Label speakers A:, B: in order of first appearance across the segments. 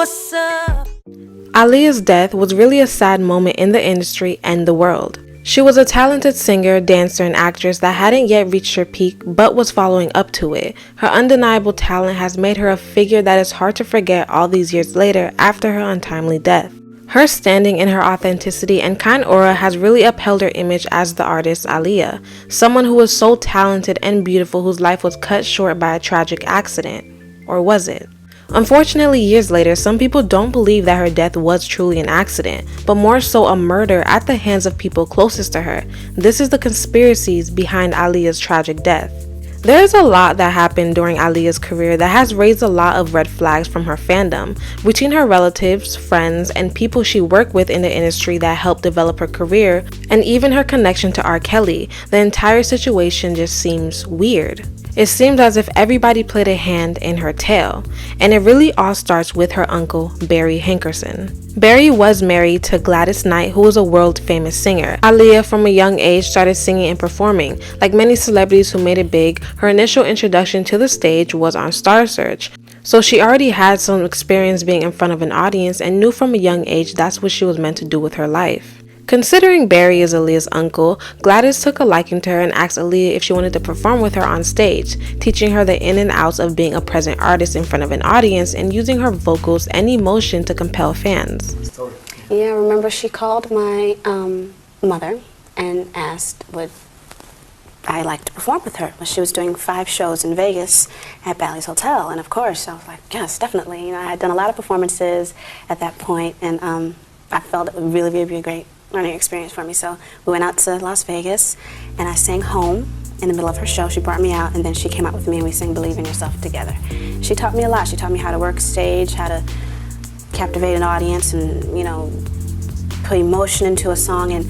A: what's up?
B: Aaliyah's death was really a sad moment in the industry and the world. She was a talented singer, dancer, and actress that hadn't yet reached her peak but was following up to it. Her undeniable talent has made her a figure that is hard to forget all these years later after her untimely death. Her standing in her authenticity and kind aura has really upheld her image as the artist Aaliyah, someone who was so talented and beautiful whose life was cut short by a tragic accident. Or was it? Unfortunately, years later, some people don't believe that her death was truly an accident, but more so a murder at the hands of people closest to her. This is the conspiracies behind Aaliyah's tragic death. There is a lot that happened during Aaliyah's career that has raised a lot of red flags from her fandom, between her relatives, friends, and people she worked with in the industry that helped develop her career, and even her connection to R. Kelly. The entire situation just seems weird. It seems as if everybody played a hand in her tale, and it really all starts with her uncle, Barry Hankerson. Barry was married to Gladys Knight, who was a world-famous singer. Aaliyah, from a young age, started singing and performing. Like many celebrities who made it big, her initial introduction to the stage was on Star Search. So she already had some experience being in front of an audience and knew from a young age that's what she was meant to do with her life. Considering Barry is Aaliyah's uncle, Gladys took a liking to her and asked Aaliyah if she wanted to perform with her on stage, teaching her the in and outs of being a present artist in front of an audience and using her vocals and emotion to compel fans.
C: Yeah, I remember she called my mother and asked would I like to perform with her. Well, she was doing 5 shows in Vegas at Bally's Hotel, and of course I was like, yes, definitely. You know, I had done a lot of performances at that point, and I felt it would really be a great learning experience for me. So we went out to Las Vegas and I sang Home in the middle of her show. She brought me out and then she came out with me and we sang Believe in Yourself together. She taught me a lot. She taught me how to work stage, how to captivate an audience and, you know, put emotion into a song and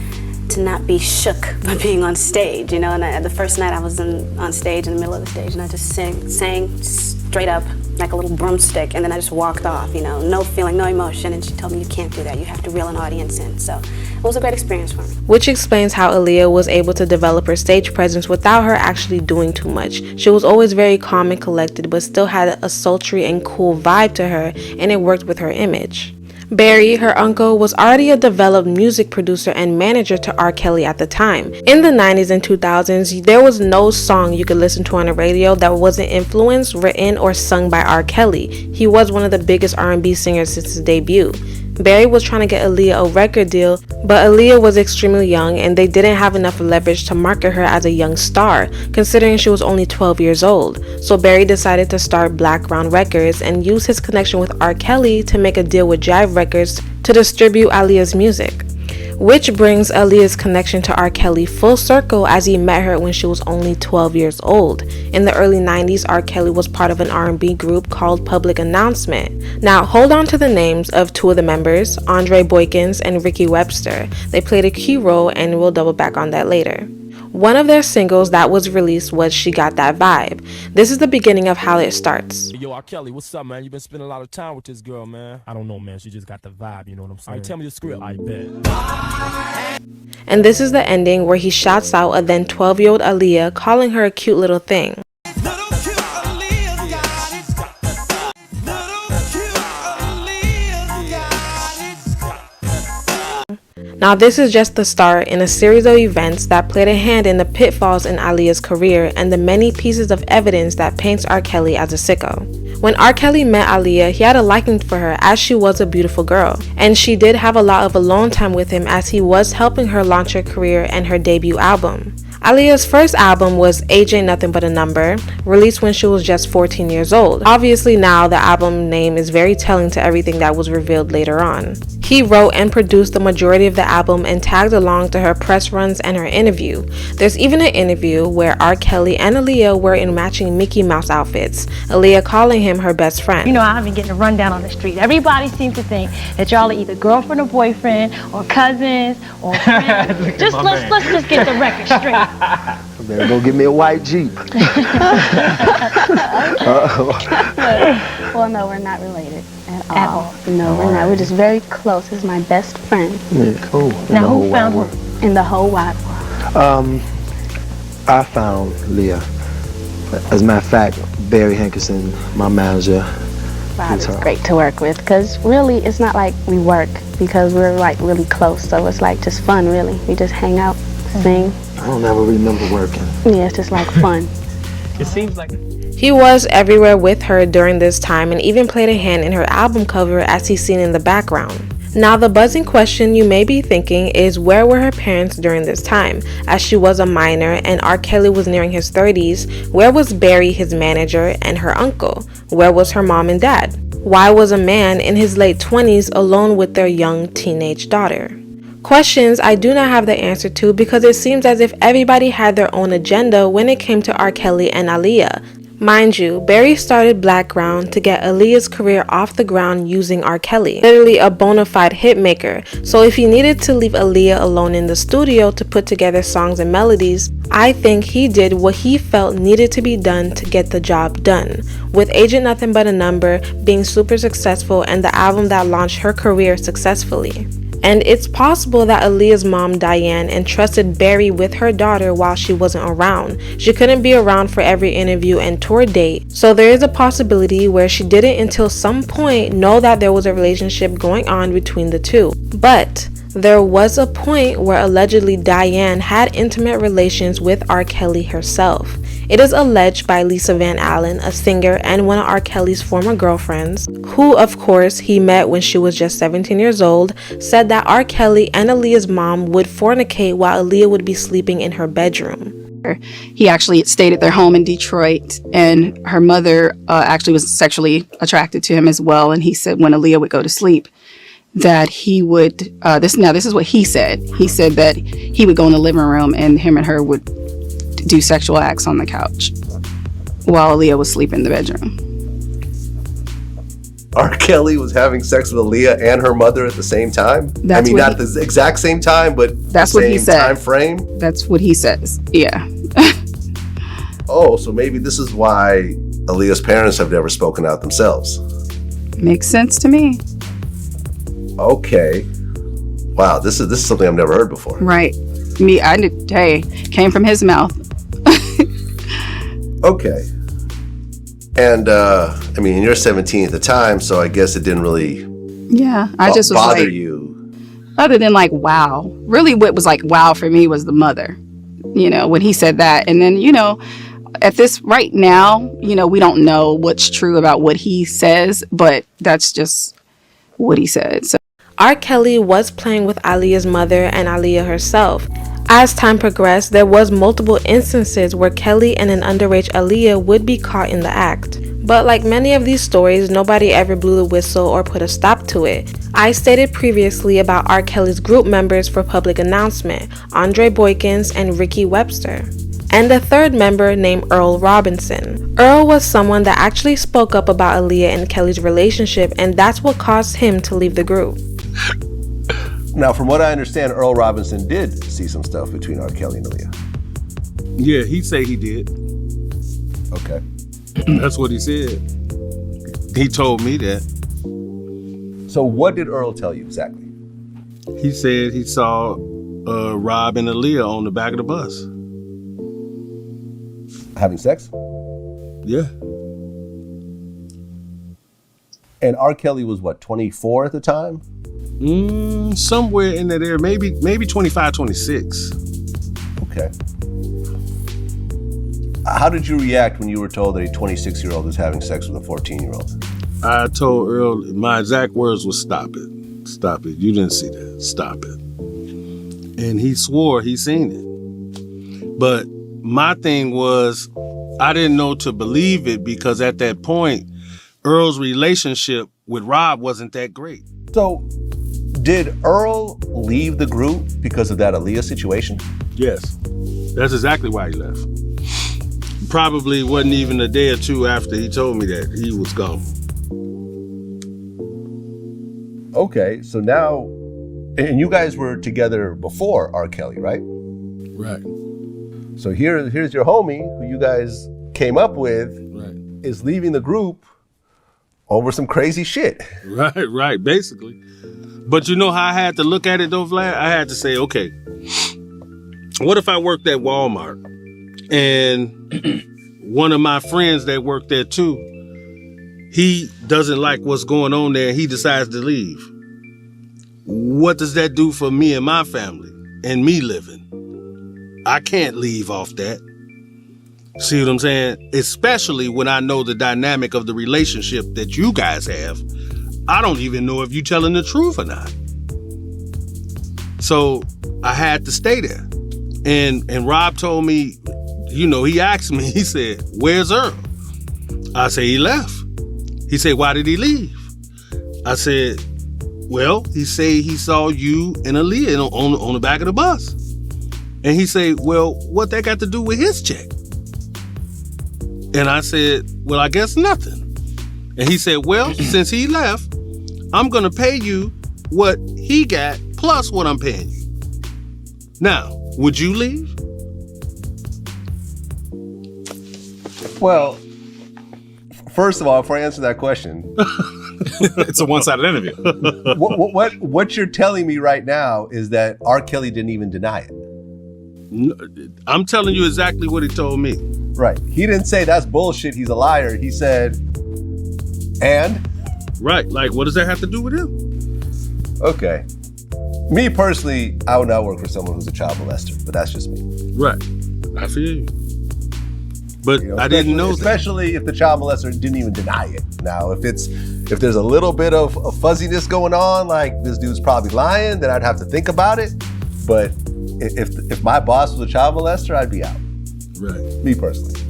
C: to not be shook by being on stage, you know. And the first night I was on stage, in the middle of the stage, and I just sang straight up like a little broomstick, and then I just walked off, you know, no feeling, no emotion, and she told me you can't do that, you have to reel an audience in. So it was a great experience for me.
B: Which explains how Aaliyah was able to develop her stage presence without her actually doing too much. She was always very calm and collected, but still had a sultry and cool vibe to her, and it worked with her image. Barry, her uncle, was already a developed music producer and manager to R. Kelly at the time. In the 90s and 2000s, there was no song you could listen to on the radio that wasn't influenced, written, or sung by R. Kelly. He was one of the biggest R&B singers since his debut. Barry was trying to get Aaliyah a record deal, but Aaliyah was extremely young and they didn't have enough leverage to market her as a young star, considering she was only 12 years old. So Barry decided to start Black Ground Records and use his connection with R. Kelly to make a deal with Jive Records to distribute Aaliyah's music. Which brings Aaliyah's connection to R. Kelly full circle, as he met her when she was only 12 years old. In the early 90s, R. Kelly was part of an R&B group called Public Announcement. Now, hold on to the names of 2 of the members, Andre Boykins and Ricky Webster. They played a key role and we'll double back on that later. One of their singles that was released was She Got That Vibe. This is the beginning of how it starts.
D: Yo, R. Kelly, what's up, man? You been spending a lot of time with this girl, man. I don't know, man. She just got the vibe, you know what I'm saying? All right, tell me the script. I bet.
B: And this is the ending where he shouts out a then 12-year-old Aaliyah, calling her a cute little thing. Now this is just the start in a series of events that played a hand in the pitfalls in Aaliyah's career and the many pieces of evidence that paints R. Kelly as a sicko. When R. Kelly met Aaliyah, he had a liking for her as she was a beautiful girl, and she did have a lot of alone time with him as he was helping her launch her career and her debut album. Aaliyah's first album was Age Ain't Nothing But a Number, released when she was just 14 years old. Obviously now the album name is very telling to everything that was revealed later on. He wrote and produced the majority of the album and tagged along to her press runs and her interview. There's even an interview where R. Kelly and Aaliyah were in matching Mickey Mouse outfits, Aaliyah calling him her best friend.
E: You know, I've been getting a rundown on the street. Everybody seems to think that y'all are either girlfriend or boyfriend or cousins or friends. let's just get the record straight.
F: I better go get me a white Jeep.
C: Well, no, we're not related at all. No, we're not. We're just very close. He's my best friend.
F: Yeah, cool.
E: Now, who found her?
C: In the whole wide world.
F: I found Leah. As a matter of fact, Barry Hankerson, my manager,
C: Bob is great to work with because really it's not like we work because we're like really close. So it's like just fun, really. We just hang out, sing.
F: I don't ever remember working.
C: Yeah, it's just like fun.
A: It seems like
B: He was everywhere with her during this time and even played a hand in her album cover as he's seen in the background. Now the buzzing question you may be thinking is where were her parents during this time? As she was a minor and R. Kelly was nearing his 30s, where was Barry, his manager, and her uncle? Where was her mom and dad? Why was a man in his late 20s alone with their young teenage daughter? Questions I do not have the answer to because it seems as if everybody had their own agenda when it came to R. Kelly and Aaliyah. Mind you, Barry started Blackground to get Aaliyah's career off the ground using R. Kelly, literally a bona fide hitmaker, so if he needed to leave Aaliyah alone in the studio to put together songs and melodies, I think he did what he felt needed to be done to get the job done, with Agent Nothing But a Number being super successful and the album that launched her career successfully. And it's possible that Aaliyah's mom, Diane, entrusted Barry with her daughter while she wasn't around. She couldn't be around for every interview and tour date, so there is a possibility where she didn't until some point know that there was a relationship going on between the two. But there was a point where allegedly Diane had intimate relations with R. Kelly herself. It is alleged by Lisa Van Allen, a singer and one of R. Kelly's former girlfriends, who of course he met when she was just 17 years old, said that R. Kelly and Aaliyah's mom would fornicate while Aaliyah would be sleeping in her bedroom.
G: He actually stayed at their home in Detroit, and her mother actually was sexually attracted to him as well. And he said when Aaliyah would go to sleep, that he would, this is what he said. He said that he would go in the living room and him and her would do sexual acts on the couch while Aaliyah was asleep in the bedroom.
H: R. Kelly was having sex with Aaliyah and her mother at the same time? Not the exact same time, but
G: that's
H: the
G: what he
H: same
G: said.
H: Time frame?
G: That's what he says, yeah.
H: Oh, so maybe this is why Aaliyah's parents have never spoken out themselves.
G: Makes sense to me.
H: Okay. Wow, this is something I've never heard before.
G: Right. Came from his mouth.
H: Okay. And, you're 17 at the time, so I guess it didn't really
G: I just was
H: bother
G: like,
H: you.
G: Other than like, wow. Really what was like, wow for me was the mother, when he said that. And then, at this right now, we don't know what's true about what he says, but that's just what he said. So
B: R. Kelly was playing with Aaliyah's mother and Aaliyah herself. As time progressed, there was multiple instances where Kelly and an underage Aaliyah would be caught in the act. But like many of these stories, nobody ever blew the whistle or put a stop to it. I stated previously about R. Kelly's group members for public announcement, Andre Boykins and Ricky Webster, and a third member named Earl Robinson. Earl was someone that actually spoke up about Aaliyah and Kelly's relationship, and that's what caused him to leave the group.
H: Now, from what I understand, Earl Robinson did see some stuff between R. Kelly and Aaliyah.
I: Yeah, he'd say he did.
H: Okay.
I: That's what he said. He told me that.
H: So what did Earl tell you exactly?
I: He said he saw Rob and Aaliyah on the back of the bus.
H: Having sex?
I: Yeah.
H: And R. Kelly was what, 24 at the time?
I: Somewhere in that area, maybe 25, 26.
H: Okay. How did you react when you were told that a 26-year-old was having sex with a 14-year-old?
I: I told Earl, my exact words was, stop it. Stop it. You didn't see that. Stop it. And he swore he seen it. But my thing was, I didn't know to believe it because at that point, Earl's relationship with Rob wasn't that great.
H: So, did Earl leave the group because of that Aaliyah situation?
I: Yes. That's exactly why he left. Probably wasn't even a day or two after he told me that he was gone.
H: Okay, so now, and you guys were together before R. Kelly, right?
I: Right.
H: So here's your homie who you guys came up with,
I: right,
H: is leaving the group over some crazy shit.
I: Right, basically. But you know how I had to look at it though, Vlad? I had to say, okay, what if I worked at Walmart and one of my friends that worked there too, he doesn't like what's going on there and he decides to leave. What does that do for me and my family and me living? I can't leave off that. See what I'm saying? Especially when I know the dynamic of the relationship that you guys have. I don't even know if you're telling the truth or not. So I had to stay there. And Rob told me, he asked me, he said, "Where's Earl?" I said, "He left." He said, "Why did he leave?" I said, "Well, he said he saw you and Aaliyah on the back of the bus." And he said, "Well, what that got to do with his check?" And I said, "Well, I guess nothing." And he said, "Well, since he left, I'm going to pay you what he got plus what I'm paying you. Now, would you leave?"
H: Well, first of all, before I answer that question,
A: it's a one-sided interview.
H: what you're telling me right now is that R. Kelly didn't even deny it.
I: No, I'm telling you exactly what he told me.
H: Right. He didn't say that's bullshit, he's a liar. He said, and?
I: Right. Like, what does that have to do with him?
H: Okay. Me personally, I would not work for someone who's a child molester, but that's just me.
I: Right. I feel you. But I didn't know that.
H: Especially if the child molester didn't even deny it. Now, if there's a little bit of fuzziness going on, like this dude's probably lying, then I'd have to think about it. But if my boss was a child molester, I'd be out.
I: Right.
H: Me personally.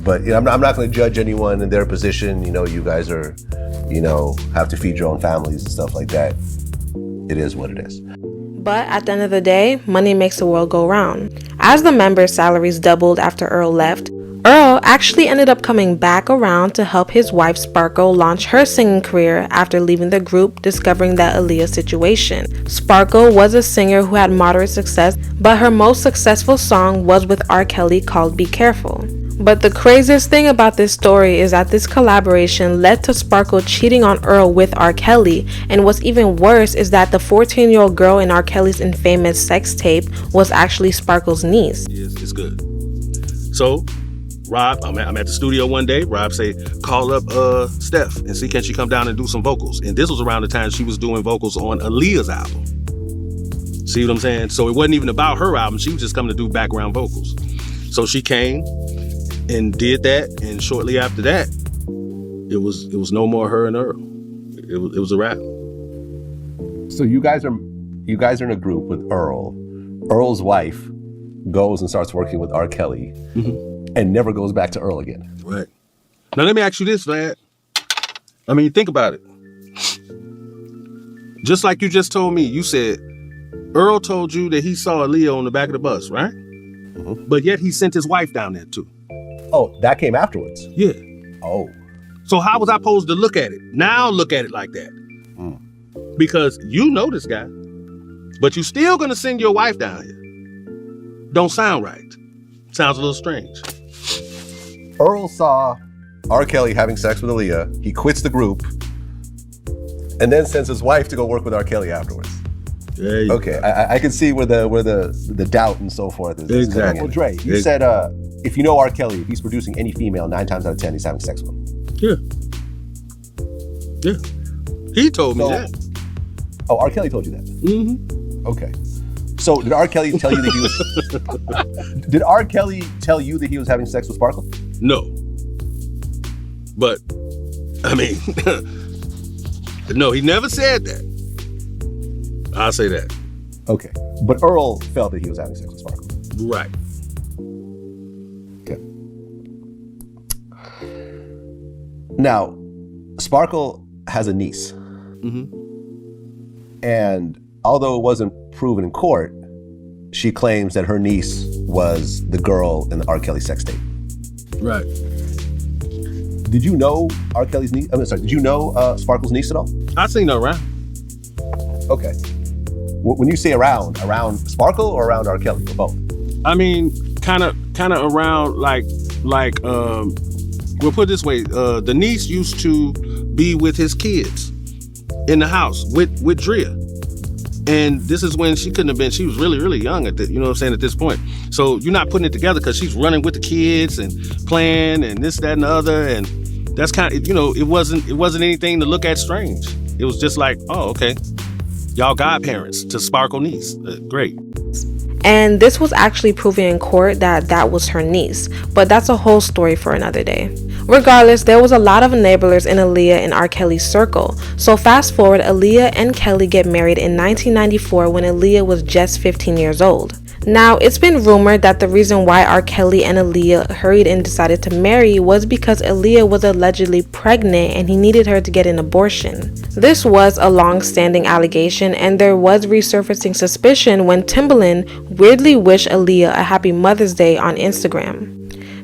H: But I'm not going to judge anyone in their position. You guys are, have to feed your own families and stuff like that. It is what it is.
B: But at the end of the day, money makes the world go round. As the members' salaries doubled after Earl left, Earl actually ended up coming back around to help his wife Sparkle launch her singing career after leaving the group, discovering that Aaliyah situation. Sparkle was a singer who had moderate success, but her most successful song was with R. Kelly called Be Careful. But the craziest thing about this story is that this collaboration led to Sparkle cheating on Earl with R. Kelly, and what's even worse is that the 14-year-old girl in R. Kelly's infamous sex tape was actually Sparkle's niece.
I: Yes, it's good. So, Rob, I'm at the studio one day. Rob say, "Call up Steph and see can she come down and do some vocals." And this was around the time she was doing vocals on Aaliyah's album. See what I'm saying? So it wasn't even about her album. She was just coming to do background vocals. So she came and did that, and shortly after that, it was no more her and Earl. It was a wrap.
H: So you guys are in a group with Earl. Earl's wife goes and starts working with R. Kelly, and never goes back to Earl again.
I: Right. Now let me ask you this, Vlad. I mean, think about it. Just like you just told me, you said Earl told you that he saw Aaliyah on the back of the bus, right? Mm-hmm. But yet he sent his wife down there too.
H: Oh, that came afterwards?
I: Yeah.
H: Oh.
I: So how was I supposed to look at it? Now look at it like that. Because you know this guy, but you still gonna send your wife down here. Don't sound right. Sounds a little strange.
H: Earl saw R. Kelly having sex with Aaliyah. He quits the group and then sends his wife to go work with R. Kelly afterwards. Okay, I can see where the doubt and so forth is.
I: Exactly.
H: Well, Dre, you said if you know R. Kelly, if he's producing any female, 9 times out of 10, he's having sex with them.
I: Yeah. He told me that.
H: Oh, R. Kelly told you that? Mm-hmm. Okay. So did R. Kelly tell you that he was... Did R. Kelly tell you that he was having sex with Sparkle?
I: No. But, I mean, no, he never said that. I'll say that.
H: Okay. But Earl felt that he was having sex with Sparkle.
I: Right.
H: Okay. Now, Sparkle has a niece.
I: Mm-hmm.
H: And although it wasn't proven in court, she claims that her niece was the girl in the R. Kelly sex tape.
I: Right.
H: Did you know R. Kelly's niece? Did you know Sparkle's niece at all?
I: I seen her around.
H: Okay. When you say around Sparkle or around R. Kelly, or both?
I: I mean, kind of around like we'll put it this way. The niece used to be with his kids in the house with Drea. And this is when she couldn't have been, she was really, really young at you know what I'm saying, at this point. So you're not putting it together because she's running with the kids and playing and this, that, and the other. And that's kind of, you know, it wasn't anything to look at strange. It was just like, oh, okay. Y'all godparents to Sparkle niece. Great.
B: And this was actually proven in court that that was her niece, but that's a whole story for another day. Regardless, there was a lot of enablers in Aaliyah and R. Kelly's circle. So fast forward, Aaliyah and Kelly get married in 1994 when Aaliyah was just 15 years old. Now, it's been rumored that the reason why R. Kelly and Aaliyah hurried and decided to marry was because Aaliyah was allegedly pregnant and he needed her to get an abortion. This was a long-standing allegation, and there was resurfacing suspicion when Timbaland weirdly wished Aaliyah a happy Mother's Day on Instagram.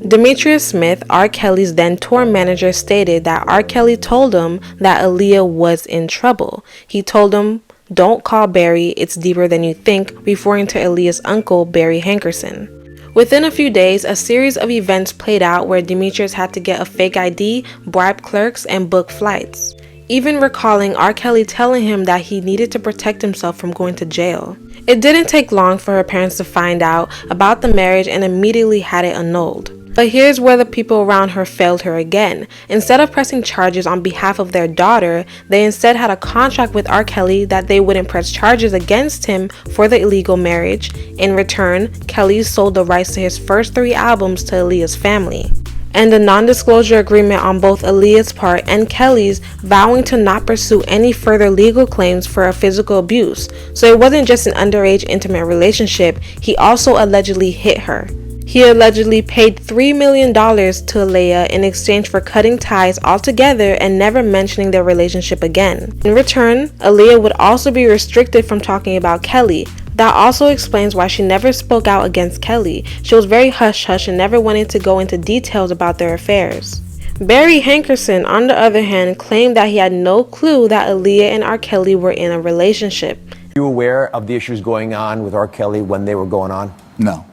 B: Demetrius Smith, R. Kelly's then tour manager, stated that R. Kelly told him that Aaliyah was in trouble. He told him, "Don't call Barry, it's deeper than you think," referring to Aaliyah's uncle, Barry Hankerson. Within a few days, a series of events played out where Demetrius had to get a fake ID, bribe clerks, and book flights. Even recalling R. Kelly telling him that he needed to protect himself from going to jail. It didn't take long for her parents to find out about the marriage and immediately had it annulled. But here's where the people around her failed her again. Instead of pressing charges on behalf of their daughter, they instead had a contract with R. Kelly that they wouldn't press charges against him for the illegal marriage. In return, Kelly sold the rights to his first 3 albums to Aaliyah's family. And a non-disclosure agreement on both Aaliyah's part and Kelly's, vowing to not pursue any further legal claims for physical abuse. So it wasn't just an underage intimate relationship, he also allegedly hit her. He allegedly paid $3 million to Aaliyah in exchange for cutting ties altogether and never mentioning their relationship again. In return, Aaliyah would also be restricted from talking about Kelly. That also explains why she never spoke out against Kelly. She was very hush-hush and never wanted to go into details about their affairs. Barry Hankerson, on the other hand, claimed that he had no clue that Aaliyah and R. Kelly were in a relationship.
J: Were you aware of the issues going on with R. Kelly when they were going on?
K: No,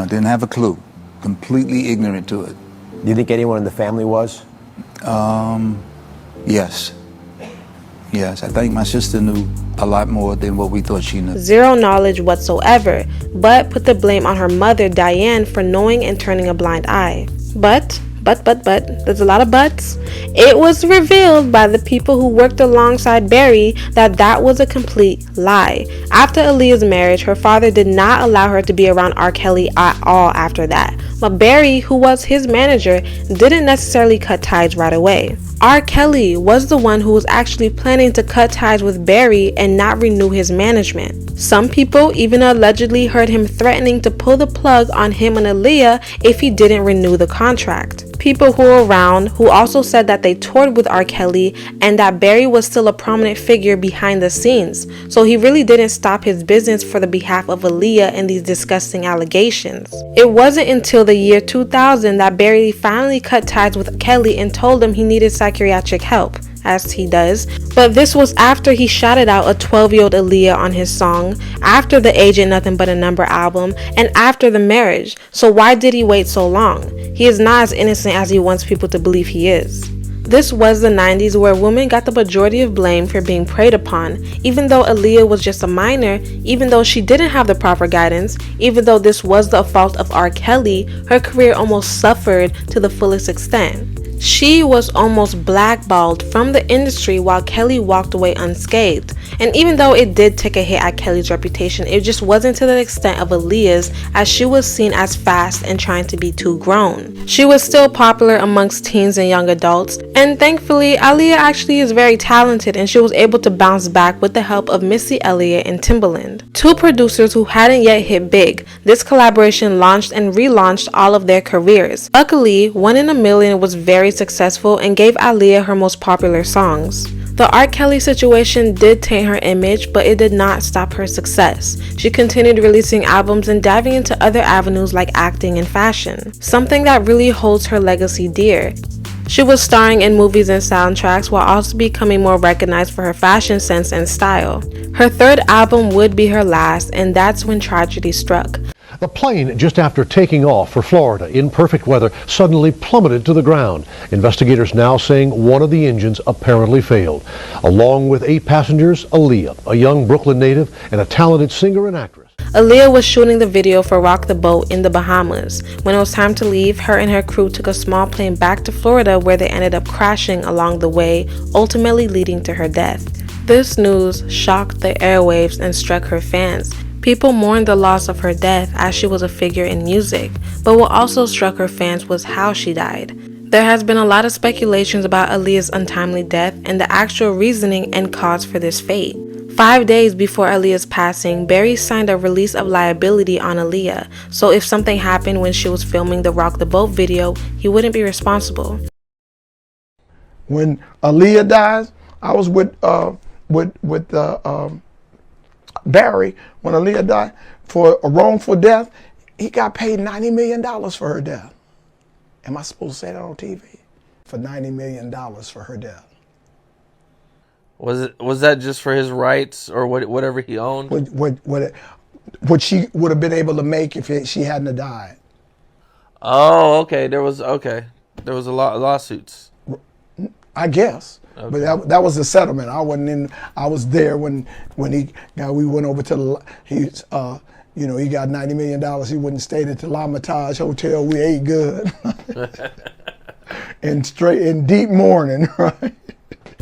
K: didn't have a clue. Completely ignorant to it.
J: Do you think anyone in the family was?
K: Yes. Yes, I think my sister knew a lot more than what we thought she knew.
B: Zero knowledge whatsoever, but put the blame on her mother, Diane, for knowing and turning a blind eye. But, there's a lot of buts. It was revealed by the people who worked alongside Barry that that was a complete lie. After Aaliyah's marriage, her father did not allow her to be around R. Kelly at all after that. But Barry, who was his manager, didn't necessarily cut ties right away. R. Kelly was the one who was actually planning to cut ties with Barry and not renew his management. Some people even allegedly heard him threatening to pull the plug on him and Aaliyah if he didn't renew the contract. People who were around who also said that they toured with R. Kelly and that Barry was still a prominent figure behind the scenes, so he really didn't stop his business for the behalf of Aaliyah and these disgusting allegations. It wasn't until the year 2000 that Barry finally cut ties with Kelly and told him he needed psychiatric help, as he does, but this was after he shouted out a 12-year-old Aaliyah on his song, after the Age Ain't Nothing But a Number album, and after the marriage. So why did he wait so long? He is not as innocent as he wants people to believe he is. This was the 90s, where women got the majority of blame for being preyed upon, even though Aaliyah was just a minor, even though she didn't have the proper guidance, even though this was the fault of R. Kelly. Her career almost suffered to the fullest extent. She was almost blackballed from the industry while Kelly walked away unscathed. And even though it did take a hit at Kelly's reputation, it just wasn't to the extent of Aaliyah's, as she was seen as fast and trying to be too grown. She was still popular amongst teens and young adults, and thankfully Aaliyah actually is very talented and she was able to bounce back with the help of Missy Elliott and Timbaland, 2 producers who hadn't yet hit big. This collaboration launched and relaunched all of their careers. Luckily, One in a Million was very successful and gave Aaliyah her most popular songs. The R. Kelly situation did taint her image, but it did not stop her success. She continued releasing albums and diving into other avenues like acting and fashion, something that really holds her legacy dear. She was starring in movies and soundtracks while also becoming more recognized for her fashion sense and style. Her 3rd album would be her last, and that's when tragedy struck.
L: The plane, just after taking off for Florida in perfect weather, suddenly plummeted to the ground. Investigators now saying one of the engines apparently failed. Along with 8 passengers, Aaliyah, a young Brooklyn native and a talented singer and actress.
B: Aaliyah was shooting the video for Rock the Boat in the Bahamas. When it was time to leave, her and her crew took a small plane back to Florida, where they ended up crashing along the way, ultimately leading to her death. This news shocked the airwaves and struck her fans. People mourned the loss of her death as she was a figure in music, but what also struck her fans was how she died. There has been a lot of speculations about Aaliyah's untimely death and the actual reasoning and cause for this fate. 5 days before Aaliyah's passing, Barry signed a release of liability on Aaliyah, so if something happened when she was filming the Rock the Boat video, he wouldn't be responsible.
M: When Aaliyah dies, I was with Barry, when Aaliyah died, for a wrongful death. He got paid $90 million for her death. Am I supposed to say that on TV? For $90 million for her death.
N: Was that just for his rights or whatever he owned?
M: What she would have been able to make if she hadn't have died.
N: Oh, okay. There was a lot of lawsuits.
M: I guess.
N: Okay.
M: But that was the settlement. I wasn't in. I was there when we went over to the. He got $90 million. He wouldn't stayed at the L'Hermitage Hotel. We ate good, in deep mourning, right?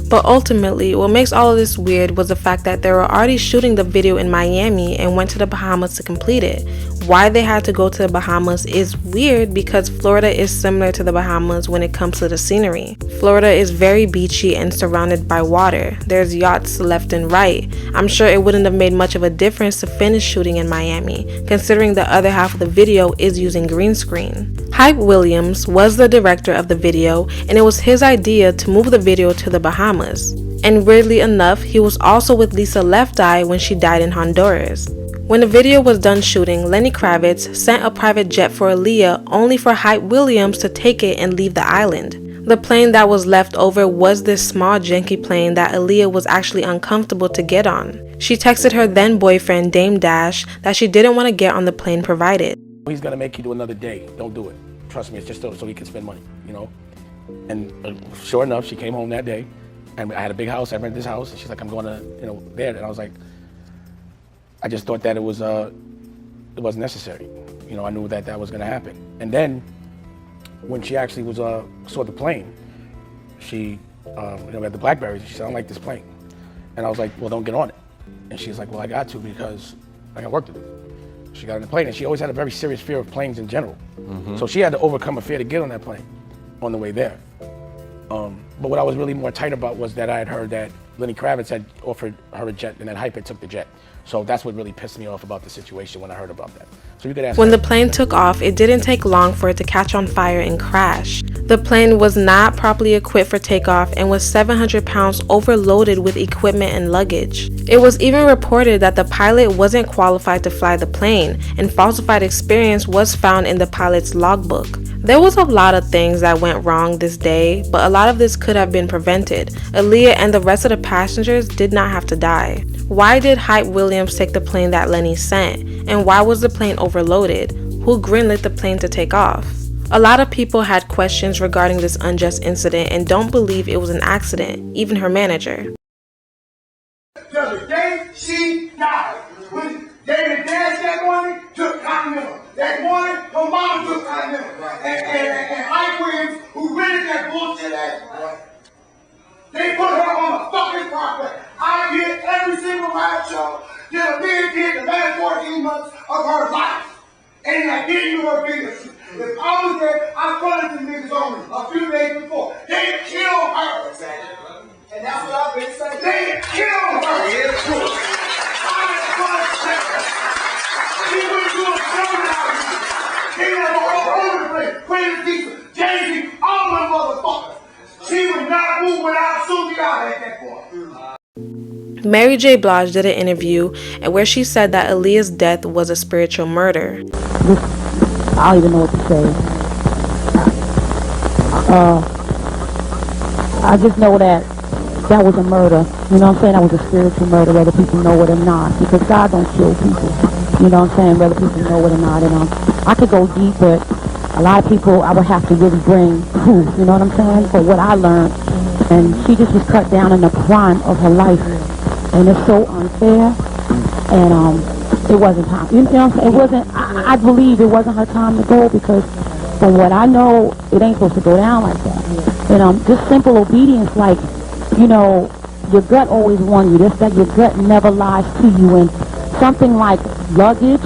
B: But ultimately, what makes all of this weird was the fact that they were already shooting the video in Miami and went to the Bahamas to complete it. Why they had to go to the Bahamas is weird because Florida is similar to the Bahamas when it comes to the scenery. Florida is very beachy and surrounded by water. There's yachts left and right. I'm sure it wouldn't have made much of a difference to finish shooting in Miami, considering the other half of the video is using green screen. Hype Williams was the director of the video, and it was his idea to move the video to the Bahamas. And weirdly enough, he was also with Lisa Left Eye when she died in Honduras. When the video was done shooting, Lenny Kravitz sent a private jet for Aaliyah only for Hype Williams to take it and leave the island. The plane that was left over was this small janky plane that Aaliyah was actually uncomfortable to get on. She texted her then boyfriend Dame Dash that she didn't want to get on the plane provided.
D: He's gonna make you do another day. Don't do it. Trust me, it's just so he can spend money, And sure enough, she came home that day, and I had a big house. I rented this house, and she's like, "I'm going to, there." And I was like, I just thought that it wasn't necessary. I knew that was gonna happen. And then when she actually saw the plane, she, we had the Blackberries. She said, "I don't like this plane," and I was like, "Well, don't get on it." And she's like, "Well, I got to because I got work to do." She got on the plane, and she always had a very serious fear of planes in general. Mm-hmm. So she had to overcome a fear to get on that plane on the way there. But what I was really more tight about was that I had heard that Lenny Kravitz had offered her a jet, and that Hype had took the jet. So that's what really pissed me off about the situation when I heard about that. So you could ask.
B: When the plane took off, it didn't take long for it to catch on fire and crash. The plane was not properly equipped for takeoff and was 700 pounds overloaded with equipment and luggage. It was even reported that the pilot wasn't qualified to fly the plane, and falsified experience was found in the pilot's logbook. There was a lot of things that went wrong this day, but a lot of this could have been prevented. Aaliyah and the rest of the passengers did not have to die. Why did Hype Williams take the plane that Lenny sent? And why was the plane overloaded? Who greenlit the plane to take off? A lot of people had questions regarding this unjust incident and don't believe it was an accident, even her manager.
O: The day she died, when David Dash that morning took Continental. That morning, her mom took Continental. And Hype Williams, who rented that bullshit ass, they put her on the fucking property. I did every single ride show that a man did the last 14 months of her life. And I didn't do her business. If I was there, I fronted the niggas on me a few days before. They killed her. And that's what I've been saying. They killed her. She went to a seminar. They were all over the place. Queen Diesel, Jay-Z, all them motherfuckers. She would not move without Susie out at that point.
B: Mary J. Blige did an interview where she said that Aaliyah's death was a spiritual murder.
E: I don't even know what to say. I just know that was a murder. You know what I'm saying? That was a spiritual murder, whether people know it or not. Because God don't kill people. You know what I'm saying? Whether people know it or not. And I could go deep, but a lot of people I would have to really bring proof. You know what I'm saying? For what I learned. And she just was cut down in the prime of her life. And it's so unfair. And it wasn't time. You know what I'm saying? It wasn't, I believe it wasn't her time to go, because from what I know, it ain't supposed to go down like that. And just simple obedience, like, you know, your gut always warns you this, that your gut never lies to you. And something like luggage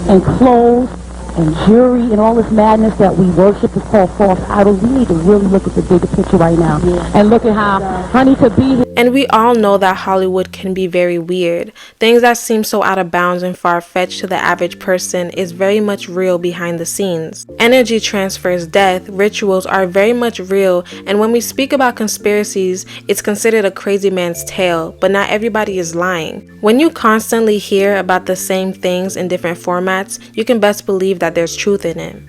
E: and clothes and jewelry and all this madness that we worship is called false idols. We need to really look at the bigger picture right now and look at how honey could be here.
B: And we all know that Hollywood can be very weird. Things that seem so out of bounds and far-fetched to the average person is very much real behind the scenes. Energy transfers, death, rituals are very much real, and when we speak about conspiracies, it's considered a crazy man's tale, but not everybody is lying. When you constantly hear about the same things in different formats, you can best believe that there's truth in it.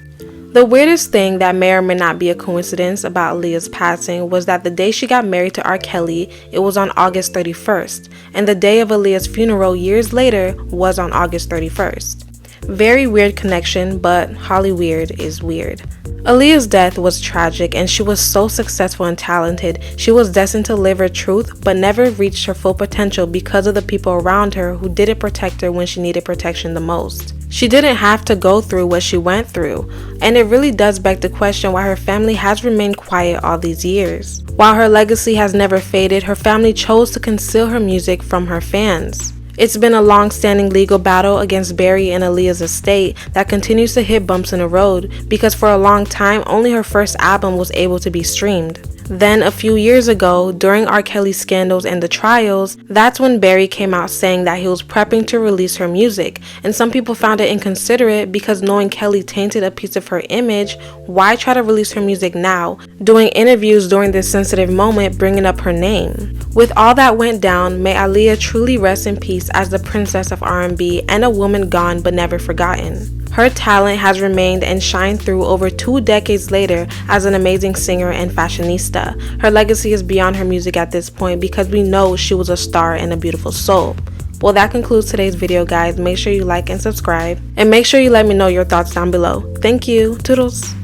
B: The weirdest thing that may or may not be a coincidence about Aaliyah's passing was that the day she got married to R. Kelly, it was on August 31st, and the day of Aaliyah's funeral years later was on August 31st. Very weird connection, but Hollyweird is weird. Aaliyah's death was tragic, and she was so successful and talented. She was destined to live her truth, but never reached her full potential because of the people around her who didn't protect her when she needed protection the most. She didn't have to go through what she went through, and it really does beg the question why her family has remained quiet all these years. While her legacy has never faded, her family chose to conceal her music from her fans. It's been a long-standing legal battle against Barry and Aaliyah's estate that continues to hit bumps in the road because for a long time only her first album was able to be streamed. Then a few years ago, during R. Kelly's scandals and the trials, that's when Barry came out saying that he was prepping to release her music, and some people found it inconsiderate because knowing Kelly tainted a piece of her image, why try to release her music now, doing interviews during this sensitive moment bringing up her name. With all that went down, may Aaliyah truly rest in peace as the princess of R&B and a woman gone but never forgotten. Her talent has remained and shined through over 2 decades later as an amazing singer and fashionista. Her legacy is beyond her music at this point because we know she was a star and a beautiful soul. Well, that concludes today's video, guys. Make sure you like and subscribe, and make sure you let me know your thoughts down below. Thank you. Toodles.